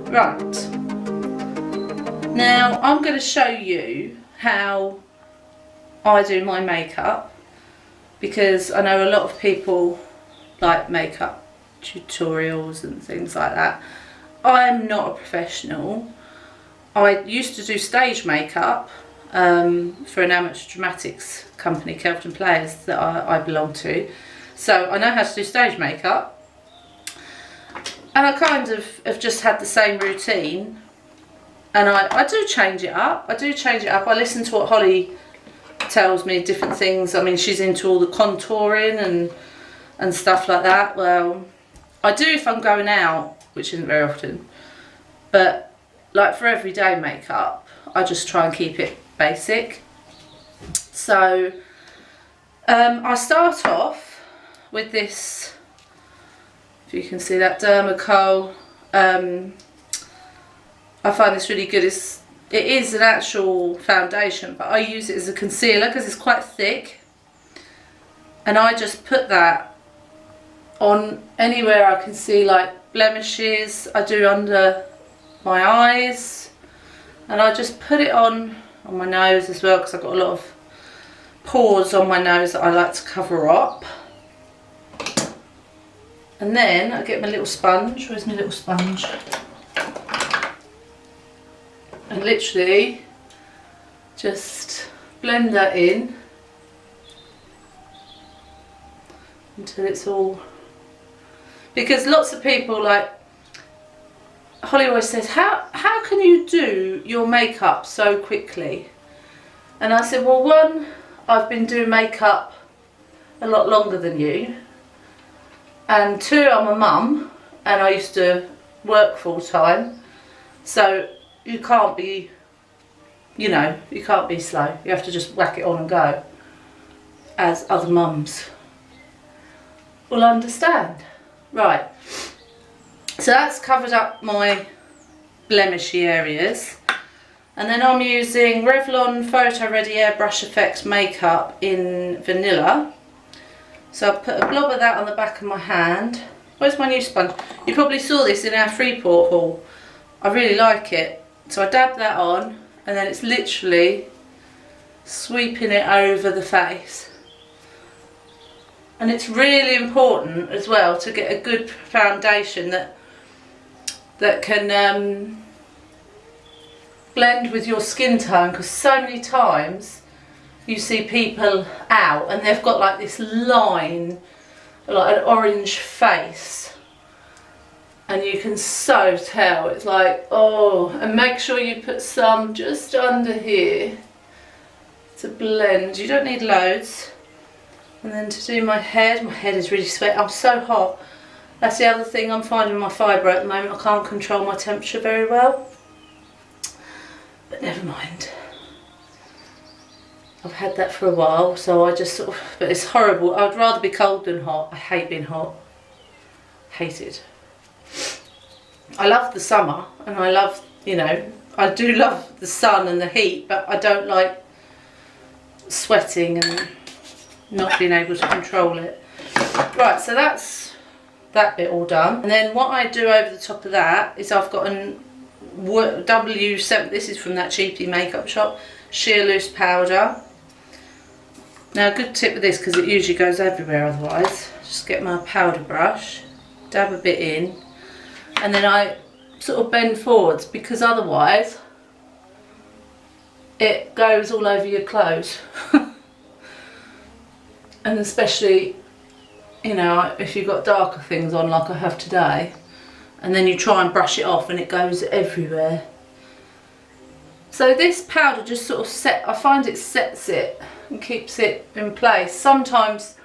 Right, now I'm going to show you how I do my makeup, because I know a lot of people like makeup tutorials and things like that. I'm not a professional. I used to do stage makeup for an amateur dramatics company, Kelvin Players, that I belong to. So I know how to do stage makeup. And I kind of have just had the same routine, and I do change it up. I listen to what Holly tells me, different things. I mean, she's into all the contouring and stuff like that. Well, I do if I'm going out, which isn't very often. But like for everyday makeup, I just try and keep it basic. So I start off with this. If you can see that Dermacoll, I find this really good. It is an actual foundation, but I use it as a concealer because it's quite thick. And I just put that on anywhere I can see like blemishes. I do under my eyes, and I just put it on my nose as well, because I've got a lot of pores on my nose that I like to cover up. And then I get my little sponge. Where's my little sponge? And literally just blend that in until it's all, because lots of people, like Holly always says, how can you do your makeup so quickly? And I said, well, one, I've been doing makeup a lot longer than you. And two, I'm a mum and I used to work full time. So you can't be, you can't be slow. You have to just whack it on and go, as other mums will understand. Right, so that's covered up my blemishy areas. And then I'm using Revlon Photo Ready Airbrush Effects makeup in Vanilla. So I'll put a blob of that on the back of my hand. Where's my new sponge? You probably saw this in our Freeport haul. I really like it. So I dab that on, and then it's literally sweeping it over the face. And it's really important as well to get a good foundation that can blend with your skin tone, because so many times you see people out and they've got like this line, like an orange face, and you can so tell. It's like, oh, and make sure you put some just under here to blend. You don't need loads. And then to do my head is really sweaty. I'm so hot. That's the other thing I'm finding with my fibro at the moment. I can't control my temperature very well, but never mind. I've had that for a while, so I just sort of, but it's horrible. I'd rather be cold than hot. I hate being hot. Hate it. I love the summer, and I love, I do love the sun and the heat, but I don't like sweating and not being able to control it. Right, so that's that bit all done. And then what I do over the top of that is I've got an W7, this is from that cheapy makeup shop, sheer loose powder. Now a good tip with this, because it usually goes everywhere otherwise, just get my powder brush, dab a bit in, and then I sort of bend forwards, because otherwise it goes all over your clothes. And especially, if you've got darker things on like I have today, and then you try and brush it off and it goes everywhere. So this powder just sort of I find it sets it and keeps it in place. Sometimes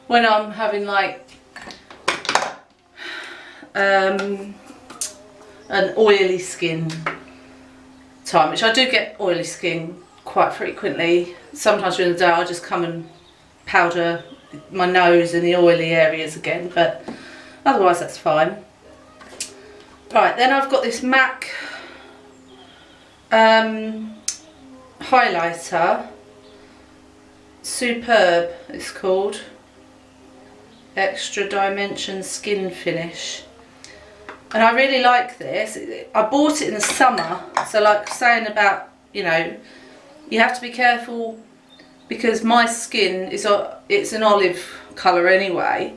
when I'm having like an oily skin time, which I do get oily skin quite frequently, sometimes during the day I'll just come and powder my nose and the oily areas again, but otherwise that's fine. Right, then I've got this MAC highlighter, Superb it's called, Extra Dimension Skin Finish, And I really like this. I bought it in the summer, so like saying about, you know, you have to be careful because my skin is, it's an olive colour anyway,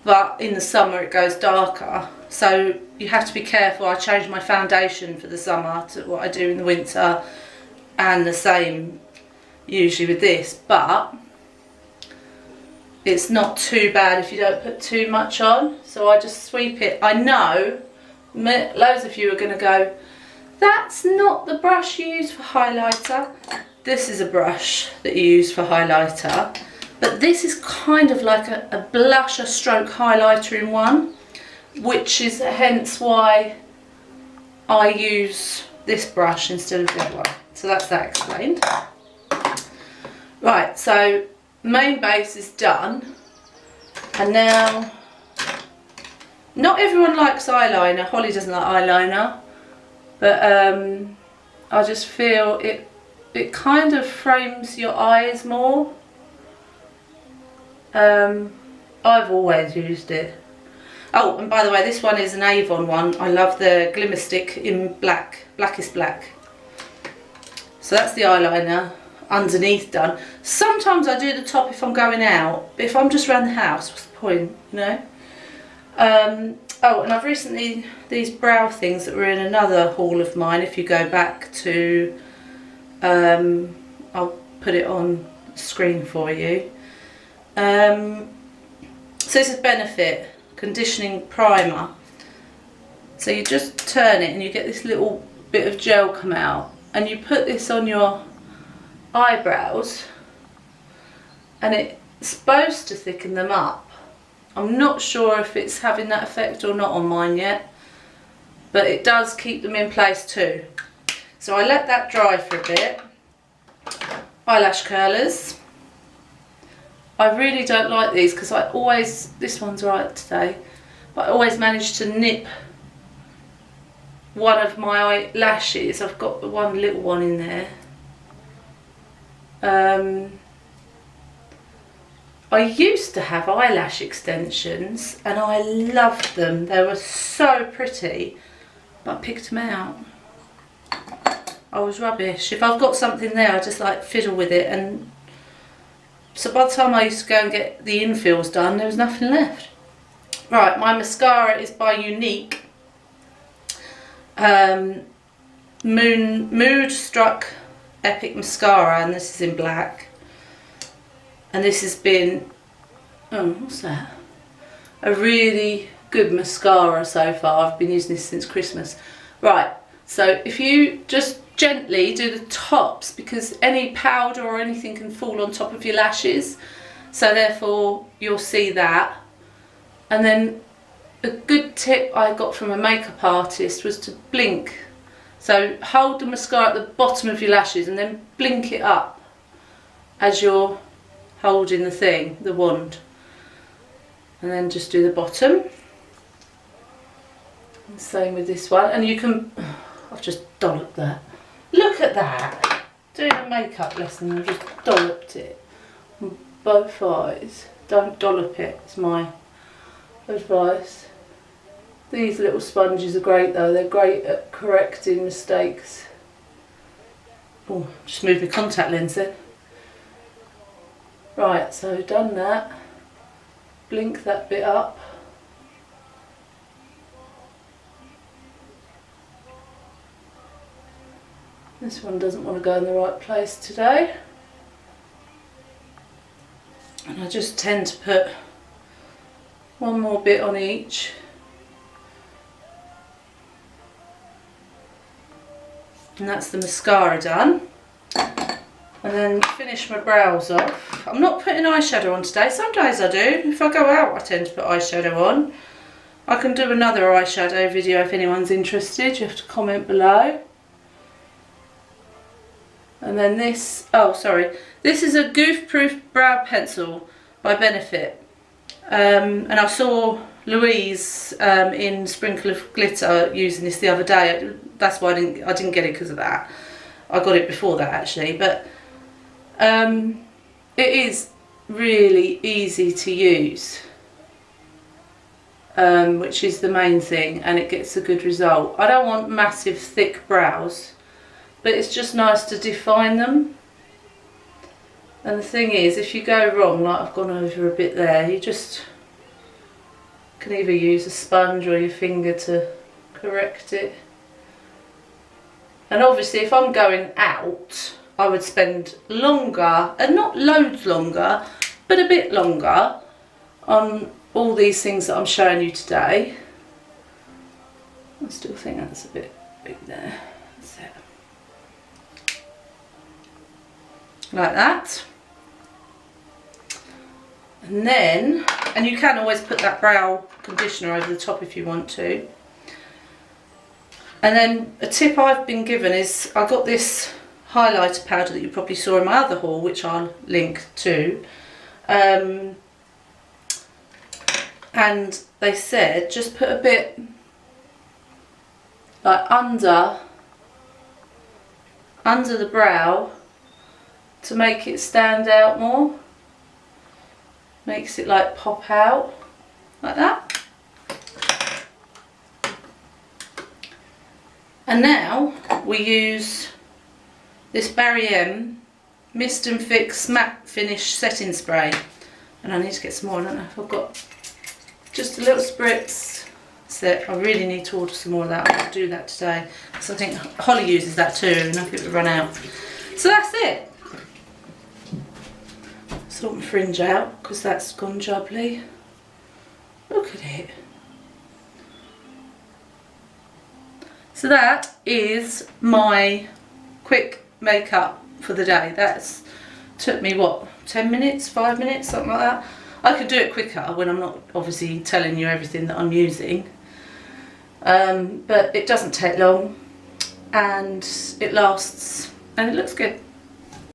but in the summer it goes darker, so you have to be careful. I change my foundation for the summer to what I do in the winter, and the same usually with this, but it's not too bad if you don't put too much on. So I just sweep it. I know loads of you are going to go, that's not the brush you use for highlighter. This is a brush that you use for highlighter, but this is kind of like a blusher stroke highlighter in one, which is hence why I use this brush instead of the other one. So that's that explained. Right, so main base is done, and now not everyone likes eyeliner. Holly doesn't like eyeliner, but I just feel it kind of frames your eyes more. I've always used it. Oh, and by the way, this one is an Avon one. I love the Glimmer Stick in black, blackest black. So that's the eyeliner underneath done. Sometimes I do the top if I'm going out, but if I'm just around the house, what's the point, you know? Oh, and I've recently, these brow things that were in another haul of mine, if you go back to, I'll put it on screen for you. So this is Benefit Conditioning Primer. So you just turn it and you get this little bit of gel come out, and you put this on your eyebrows, and it's supposed to thicken them up. I'm not sure if it's having that effect or not on mine yet, but it does keep them in place too. So I let that dry for a bit. Eyelash curlers. I really don't like these because I always, this one's right today, but I always manage to nip one of my eyelashes. I've got one little one in there. I used to have eyelash extensions and I loved them. They were so pretty, but I picked them out. I was rubbish. If I've got something there, I just like fiddle with it, and so by the time I used to go and get the infills done, there was nothing left. Right, my mascara is by Unique. Mood Struck Epic Mascara, and this is in black. And this has been, oh, what's that? A really good mascara so far. I've been using this since Christmas. Right, so if you just gently do the tops, because any powder or anything can fall on top of your lashes, so therefore you'll see that. And then a good tip I got from a makeup artist was to blink. So hold the mascara at the bottom of your lashes and then blink it up as you're holding the thing, the wand, and then just do the bottom. And same with this one, and you can, I've just dolloped that. Look at that, doing a makeup lesson and just dolloped it on both eyes. Don't dollop it, it's my advice. These little sponges are great though, they're great at correcting mistakes. Oh, just moved my contact lens then. Right, so done that, blink that bit up. This one doesn't want to go in the right place today. And I just tend to put one more bit on each. And that's the mascara done. And then finish my brows off. I'm not putting eyeshadow on today. Some days I do. If I go out, I tend to put eyeshadow on. I can do another eyeshadow video if anyone's interested. You have to comment below. And then this, oh sorry, this is a Goof Proof Brow Pencil by Benefit. And I saw Louise in Sprinkle of Glitter using this the other day. That's why I didn't get it because of that. I got it before that actually, but it is really easy to use. which is the main thing, and it gets a good result. I don't want massive thick brows, but it's just nice to define them. And the thing is, if you go wrong, like I've gone over a bit there, you just can either use a sponge or your finger to correct it. And obviously if I'm going out, I would spend longer, and not loads longer, but a bit longer on all these things that I'm showing you today. I still think that's a bit big there. That's it. Like that. And then, and you can always put that brow conditioner over the top if you want to. And then a tip I've been given is, I got this highlighter powder that you probably saw in my other haul, which I'll link to. And they said just put a bit like under the brow to make it stand out more. Makes it like pop out like that. And now we use this Barry M Mist and Fix Matte Finish Setting Spray. And I need to get some more, I don't know if I've got just a little spritz. That's it. I really need to order some more of that. I'm going to do that today, because I think Holly uses that too, and I think it will run out. So that's it. Sort my fringe out, because that's gone jubbly. Look at it. So that is my quick makeup for the day. That's took me what, 10 minutes, 5 minutes, something like that. I could do it quicker when I'm not obviously telling you everything that I'm using, but it doesn't take long and it lasts and it looks good.